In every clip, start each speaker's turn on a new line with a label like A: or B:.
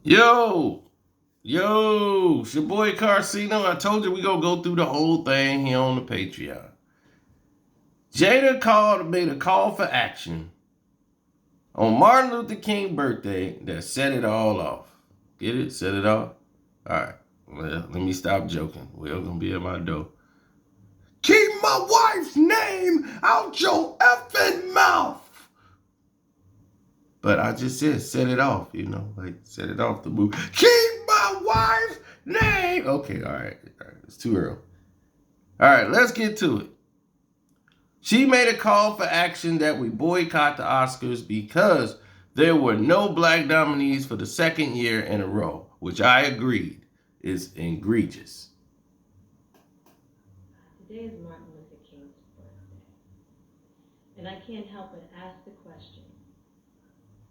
A: Yo, it's your boy Carcino. I told you we gonna go through the whole thing here on the Patreon. Made a call for action on Martin Luther King birthday that set it all off. Get it? Set it off? Alright. Well, let me stop joking. We're gonna be at my door. Keep my wife's name out your effing mouth. But I just said set it off, like set it off the move. Keep my wife's name. Okay, all right. It's too early. All right, let's get to it. She made a call for action that we boycott the Oscars because there were no black nominees for the second year in a row, which I agreed is egregious.
B: Today is Martin Luther King's birthday, and I can't help but ask the question,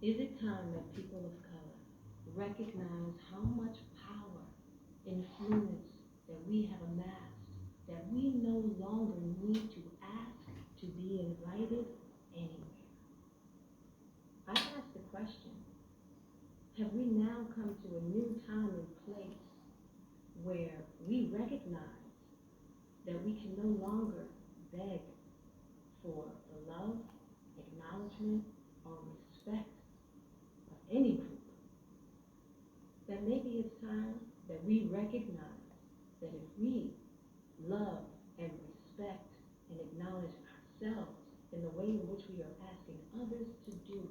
B: is it time that people of color recognize how much power, influence that we have amassed, that we no longer need to ask to be invited anywhere? I ask the question, have we now come to a new time and place where we recognize that we can no longer beg for the love, acknowledgement, or respect of any group? That maybe it's time that we recognize that if we love and respect and acknowledge ourselves in the way in which we are asking others to do,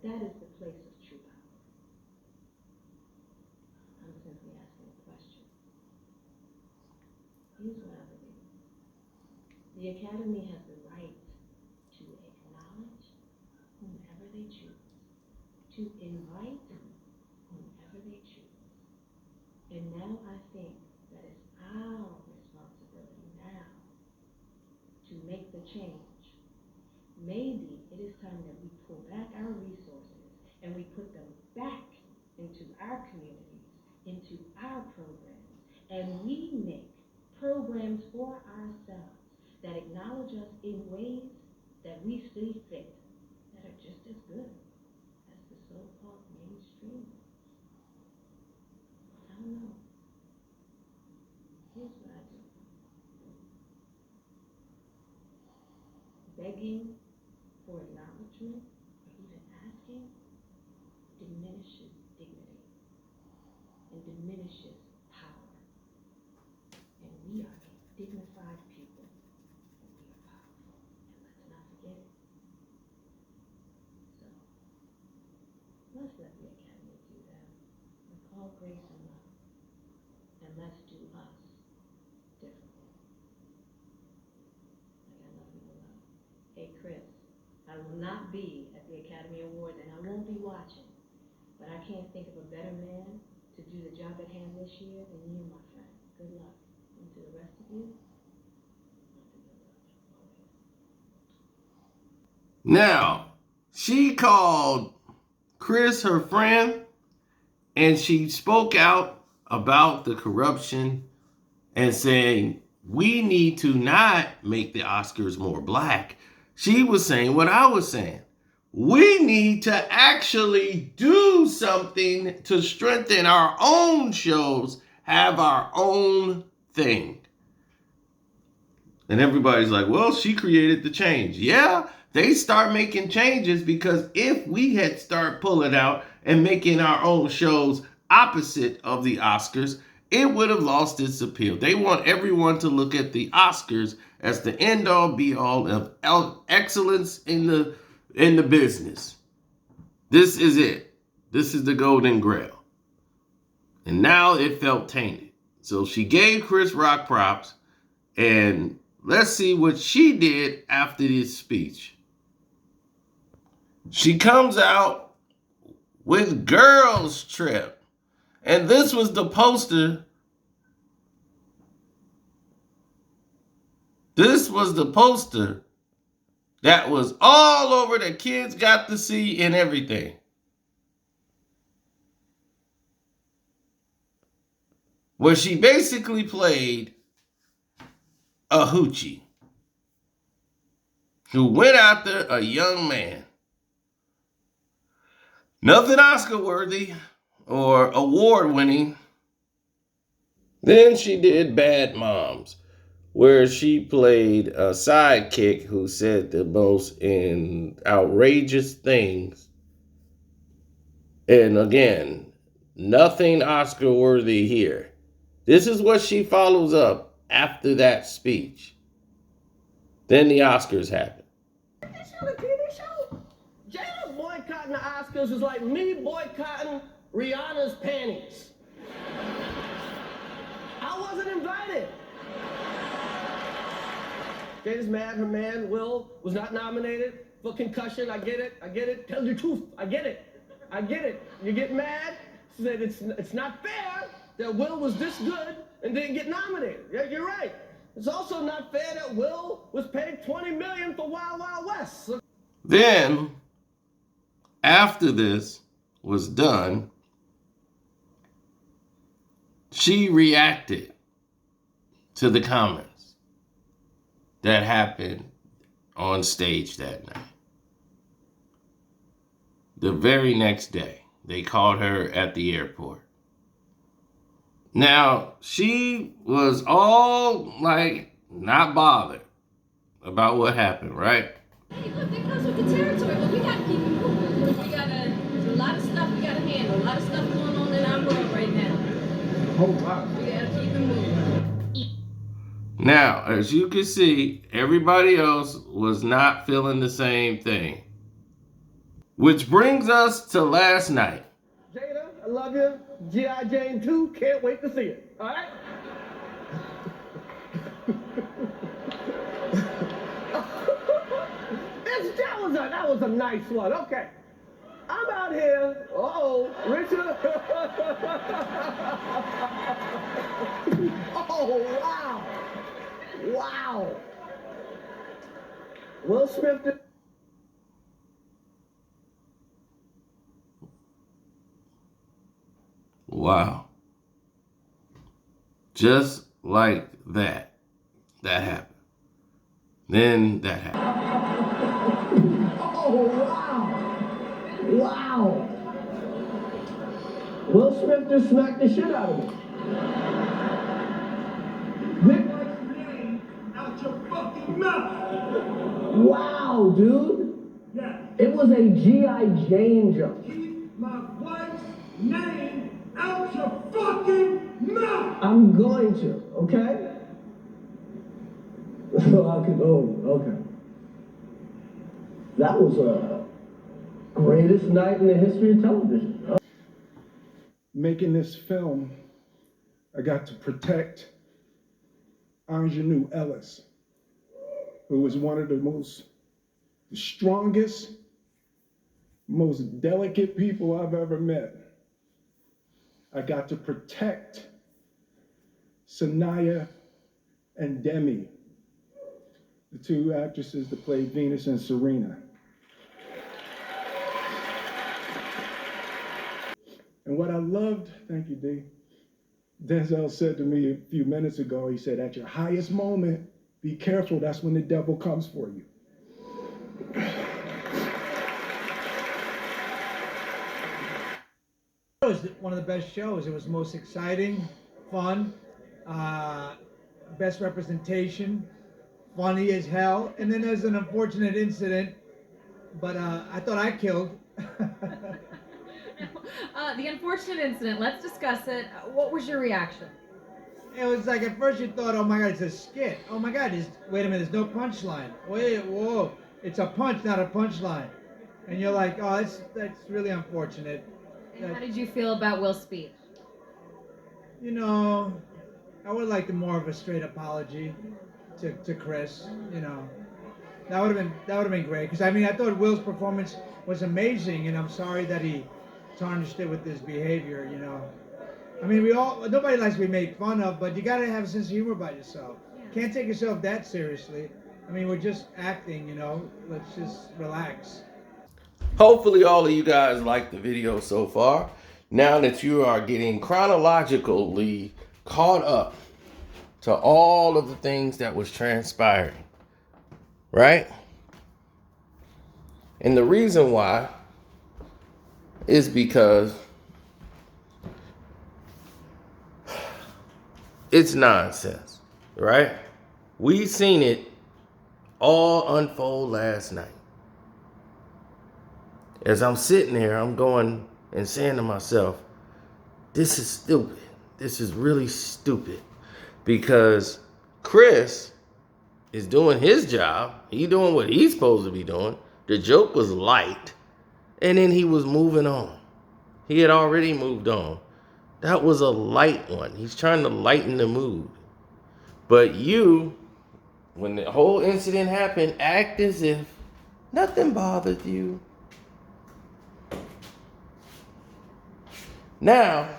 B: that is the place of true power. I'm simply asking a question. Here's what I believe. The Academy has the right to acknowledge whomever they choose, to invite whomever they choose. And now I think that it's our responsibility now to make the change. Maybe it is time that we pull back our resources and we put them back into our communities, into our programs, and we make programs for ourselves that acknowledge us in ways that we see fit, that are just as good as the so-called mainstream. I don't know. Here's what I do. Begging for acknowledgement, or even asking, diminishes dignity and diminishes power. And we are a dignified people, and we are powerful. And let's not forget it. So, let's let the Academy do that. Let's all grace and love. And let's do us differently. Like I love you to love. Hey, Chris, I will not be at the Academy Awards, and I won't be watching. But I can't think of a better man to do the job at hand this year than you, my friend. Good luck. And to the rest of you, nothing but love. Always.
A: Now, she called Chris her friend and she spoke out about the corruption and saying, we need to not make the Oscars more black. She was saying what I was saying. We need to actually do something to strengthen our own shows, have our own thing. And everybody's like, well, she created the change. Yeah, they start making changes because if we had start pulling out and making our own shows opposite of the Oscars, it would have lost its appeal. They want everyone to look at the Oscars as the end all be all of excellence in the business. This is it. This is the golden grail. And now it felt tainted. So she gave Chris Rock props, and let's see what she did after this speech. She comes out with Girls Trip. And this was the poster. This was the poster that was all over the kids got to see and everything. Where she basically played a hoochie who went after a young man. Nothing Oscar worthy, or award winning. Then she did Bad Moms, where she played a sidekick who said the most outrageous things. And again, nothing Oscar worthy here. This is what she follows up after that speech. Then the Oscars happen.
C: This on a TV show? Jada boycotting the Oscars is like me boycotting Rihanna's panties. I wasn't invited. Jada's mad her man, Will, was not nominated for Concussion. I get it. Tell the truth. I get it. You get mad, said it's not fair that Will was this good and didn't get nominated. Yeah, you're right. It's also not fair that Will was paid $20 million for Wild Wild West.
A: Then, after this was done, she reacted to the comments that happened on stage that night. The very next day, they called her at the airport. Now, she was all like not bothered about what happened, right?
D: Hey, look, that comes with the territory, but we gotta keep it moving. There's a lot of stuff we gotta handle, a lot of stuff going on in our world right now.
C: Oh, wow.
D: We gotta keep it moving.
A: Now, as you can see, everybody else was not feeling the same thing. Which brings us to last night.
C: Jada, I love you. G.I. Jane 2, can't wait to see it. All right? That was a nice one. Okay. I'm out here. Uh-oh, Richard. Oh, wow. Wow. Will Smith did.
A: Wow. Just like that. That happened. Then that happened.
C: Oh, wow. Wow. Will Smith just smacked the shit out of me. Get my name out your fucking mouth. Wow, dude. Yeah. It was a G.I. Jane jump. Keep my wife's name out your fucking mouth. I'm going to, okay? Okay. That was a greatest night in the history of television.
E: Making this film, I got to protect Ingenue Ellis, who was one of the strongest, most delicate people I've ever met. I got to protect Sanaya and Demi, the two actresses that played Venus and Serena. And what I loved, thank you, D, Denzel said to me a few minutes ago, he said, at your highest moment, be careful, that's when the devil comes for you.
F: It was one of the best shows. It was most exciting, fun, best representation, funny as hell. And then there's an unfortunate incident, but I thought I killed.
G: The unfortunate incident, let's discuss it. What was your reaction?
F: It was like at first you thought, oh my God, it's a skit. Oh my God, wait a minute, there's no punchline. Wait, whoa, it's a punch, not a punchline. And you're like, oh, that's really unfortunate.
G: And how did you feel about Will's speech?
F: You know, I would like more of a straight apology to Chris. You know, that would have been great. Because I mean, I thought Will's performance was amazing, and I'm sorry that he tarnished it with his behavior. You know, I mean, nobody likes to be made fun of, but you gotta have a sense of humor about yourself. Yeah. Can't take yourself that seriously. I mean, we're just acting. You know, let's just relax.
A: Hopefully all of you guys liked the video so far. Now that you are getting chronologically caught up to all of the things that was transpiring, right? And the reason why is because It's nonsense, right? We seen it all unfold last night. As I'm sitting there, I'm going and saying to myself, this is stupid. This is really stupid. Because Chris is doing his job. He doing what he's supposed to be doing. The joke was light. And then he was moving on. He had already moved on. That was a light one. He's trying to lighten the mood. But you, when the whole incident happened, act as if nothing bothered you. Now,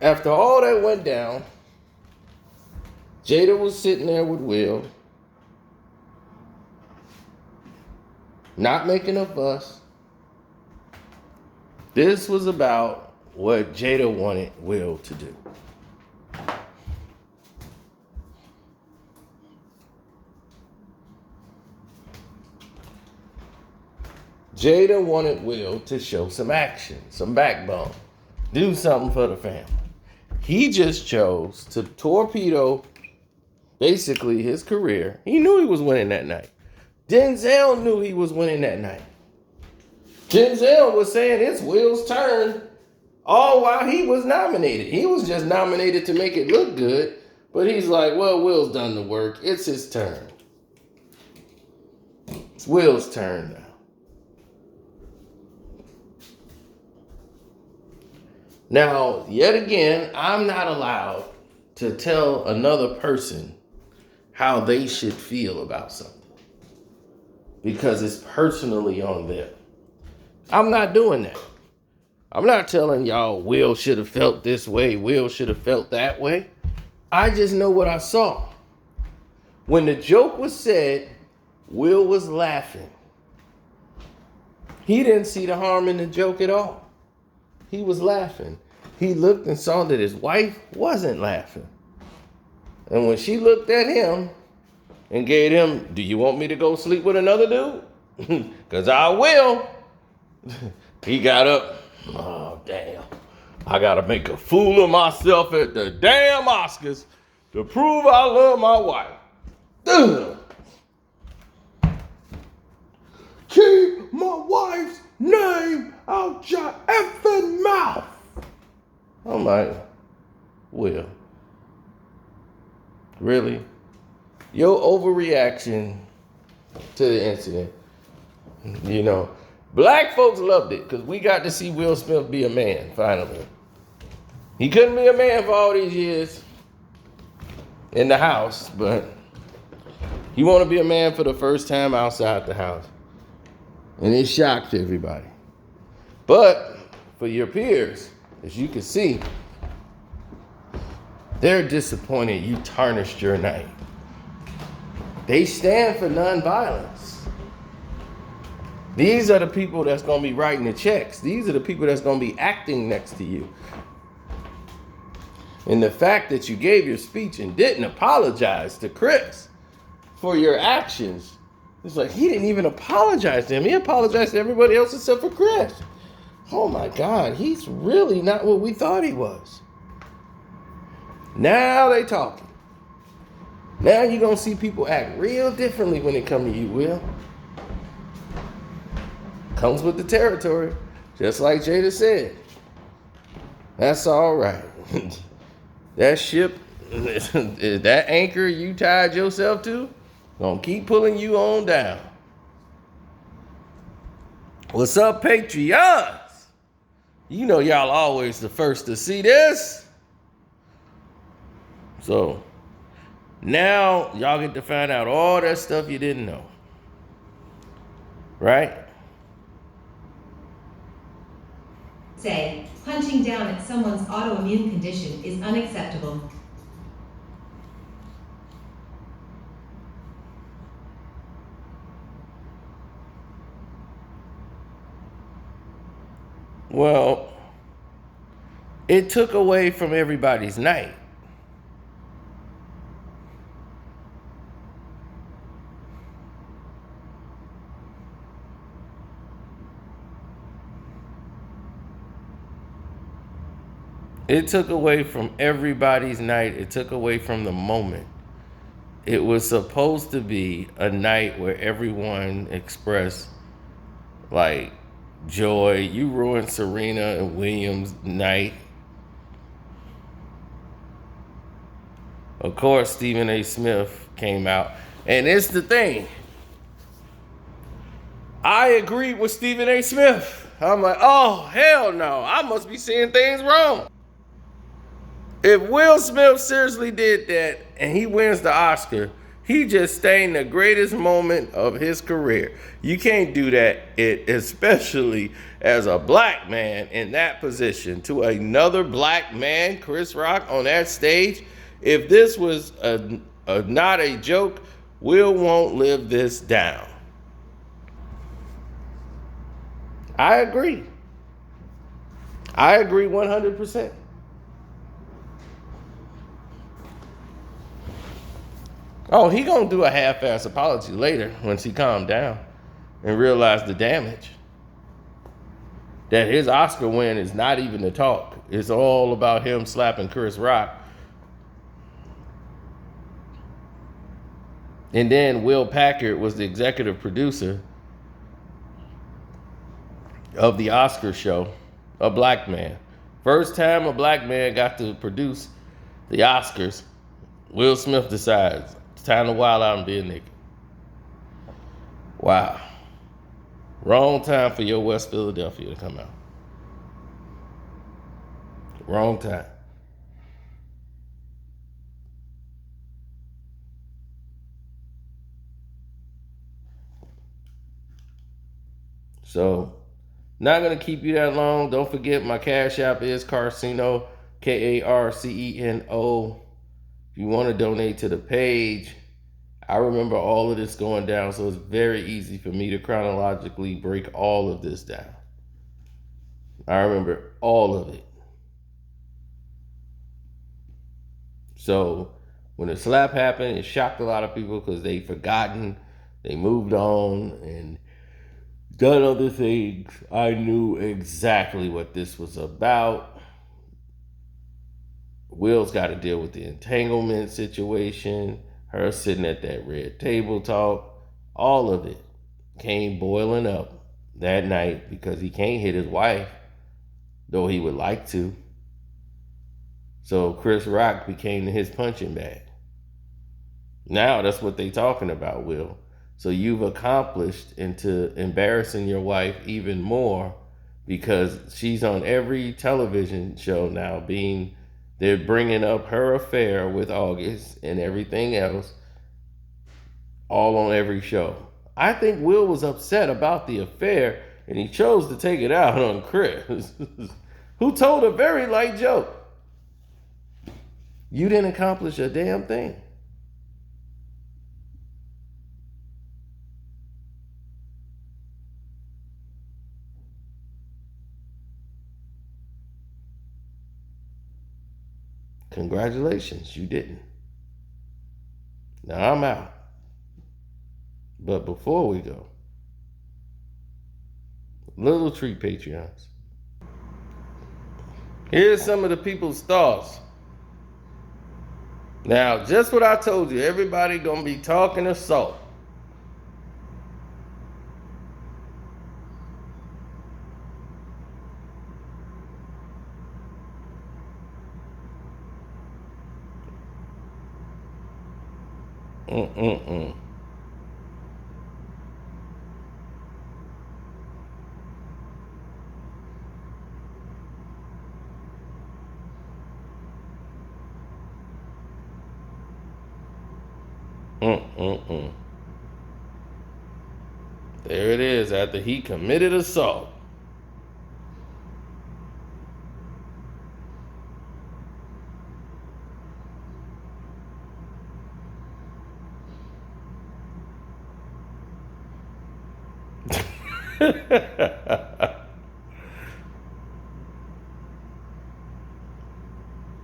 A: after all that went down, Jada was sitting there with Will, not making a fuss. This was about what Jada wanted Will to do. Jada wanted Will to show some action, some backbone, do something for the family. He just chose to torpedo basically his career. He knew he was winning that night. Denzel knew he was winning that night. Denzel was saying it's Will's turn all while he was nominated. He was just nominated to make it look good, but he's like, well, Will's done the work. It's his turn. It's Will's turn now. Now, yet again, I'm not allowed to tell another person how they should feel about something because it's personally on them. I'm not doing that. I'm not telling y'all Will should have felt this way, Will should have felt that way. I just know what I saw. When the joke was said, Will was laughing. He didn't see the harm in the joke at all. He was laughing. He looked and saw that his wife wasn't laughing. And when she looked at him and gave him, do you want me to go sleep with another dude? Because I will. He got up. Oh, damn. I got to make a fool of myself at the damn Oscars to prove I love my wife. Ugh. Keep my wife's name out your effing mouth. I'm like, Will, really? Your overreaction to the incident, you know, black folks loved it because we got to see Will Smith be a man, finally. He couldn't be a man for all these years in the house, but he wanted to be a man for the first time outside the house. And it shocked everybody. But for your peers, as you can see, they're disappointed you tarnished your night. They stand for nonviolence. These are the people that's going to be writing the checks. These are the people that's going to be acting next to you. And the fact that you gave your speech and didn't apologize to Chris for your actions, it's like he didn't even apologize to him. He apologized to everybody else except for Chris. Oh my God, he's really not what we thought he was. Now they talking. Now you're going to see people act real differently when it comes to you, Will. Comes with the territory, just like Jada said. That's all right. That ship, that anchor you tied yourself to, gonna keep pulling you on down. What's up, Patreons? You know y'all always the first to see this. So now y'all get to find out all that stuff you didn't know. Right?
H: Say, punching down at someone's autoimmune condition is unacceptable.
A: Well, it took away from everybody's night. It took away from everybody's night. It took away from the moment. It was supposed to be a night where everyone expressed like joy. You ruined Serena and Williams' night. Of course, Stephen A. Smith came out. And it's the thing. I agreed with Stephen A. Smith. I'm like, oh, hell no. I must be seeing things wrong. If Will Smith seriously did that and he wins the Oscar, he just stained the greatest moment of his career. You can't do that, especially as a black man in that position to another black man, Chris Rock, on that stage. If this was not a joke, Will won't live this down. I agree. I agree 100%. Oh, he gonna do a half-ass apology later once he calmed down and realize the damage. That his Oscar win is not even the talk. It's all about him slapping Chris Rock. And then Will Packard was the executive producer of the Oscar show, a black man. First time a black man got to produce the Oscars, Will Smith decides, it's time to wild out and be a nigga. Wow. Wrong time for your West Philadelphia to come out. Wrong time. So, not going to keep you that long. Don't forget my Cash App is Carceno, Karceno. If you want to donate to the page, I remember all of this going down, so it's very easy for me to chronologically break all of this down. I remember all of it. So when the slap happened, it shocked a lot of people because they forgotten, they moved on and done other things. I knew exactly what this was about. Will's got to deal with the entanglement situation, her sitting at that red table talk. All of it came boiling up that night because he can't hit his wife, though he would like to. So Chris Rock became his punching bag. Now that's what they talking about, Will. So you've accomplished into embarrassing your wife even more because she's on every television show now they're bringing up her affair with August and everything else, all on every show. I think Will was upset about the affair and he chose to take it out on Chris, who told a very light joke. You didn't accomplish a damn thing. Congratulations, you didn't. Now I'm out. But before we go, little treat, Patreons. Here's some of the people's thoughts. Now, just what I told you, everybody gonna be talking assault. Mm-mm-mm. Mm-mm-mm. There it is, after he committed assault.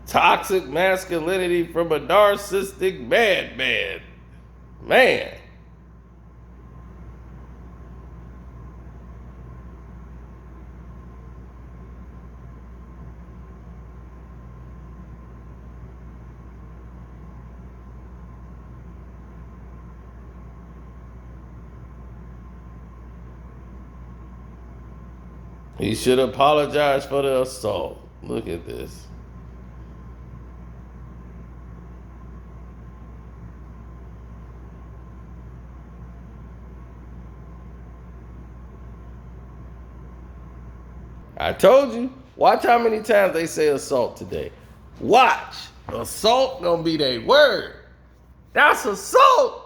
A: Toxic masculinity from a narcissistic madman. Man. He should apologize for the assault. Look at this. I told you. Watch how many times they say assault today. Watch. Assault gonna be their word. That's assault.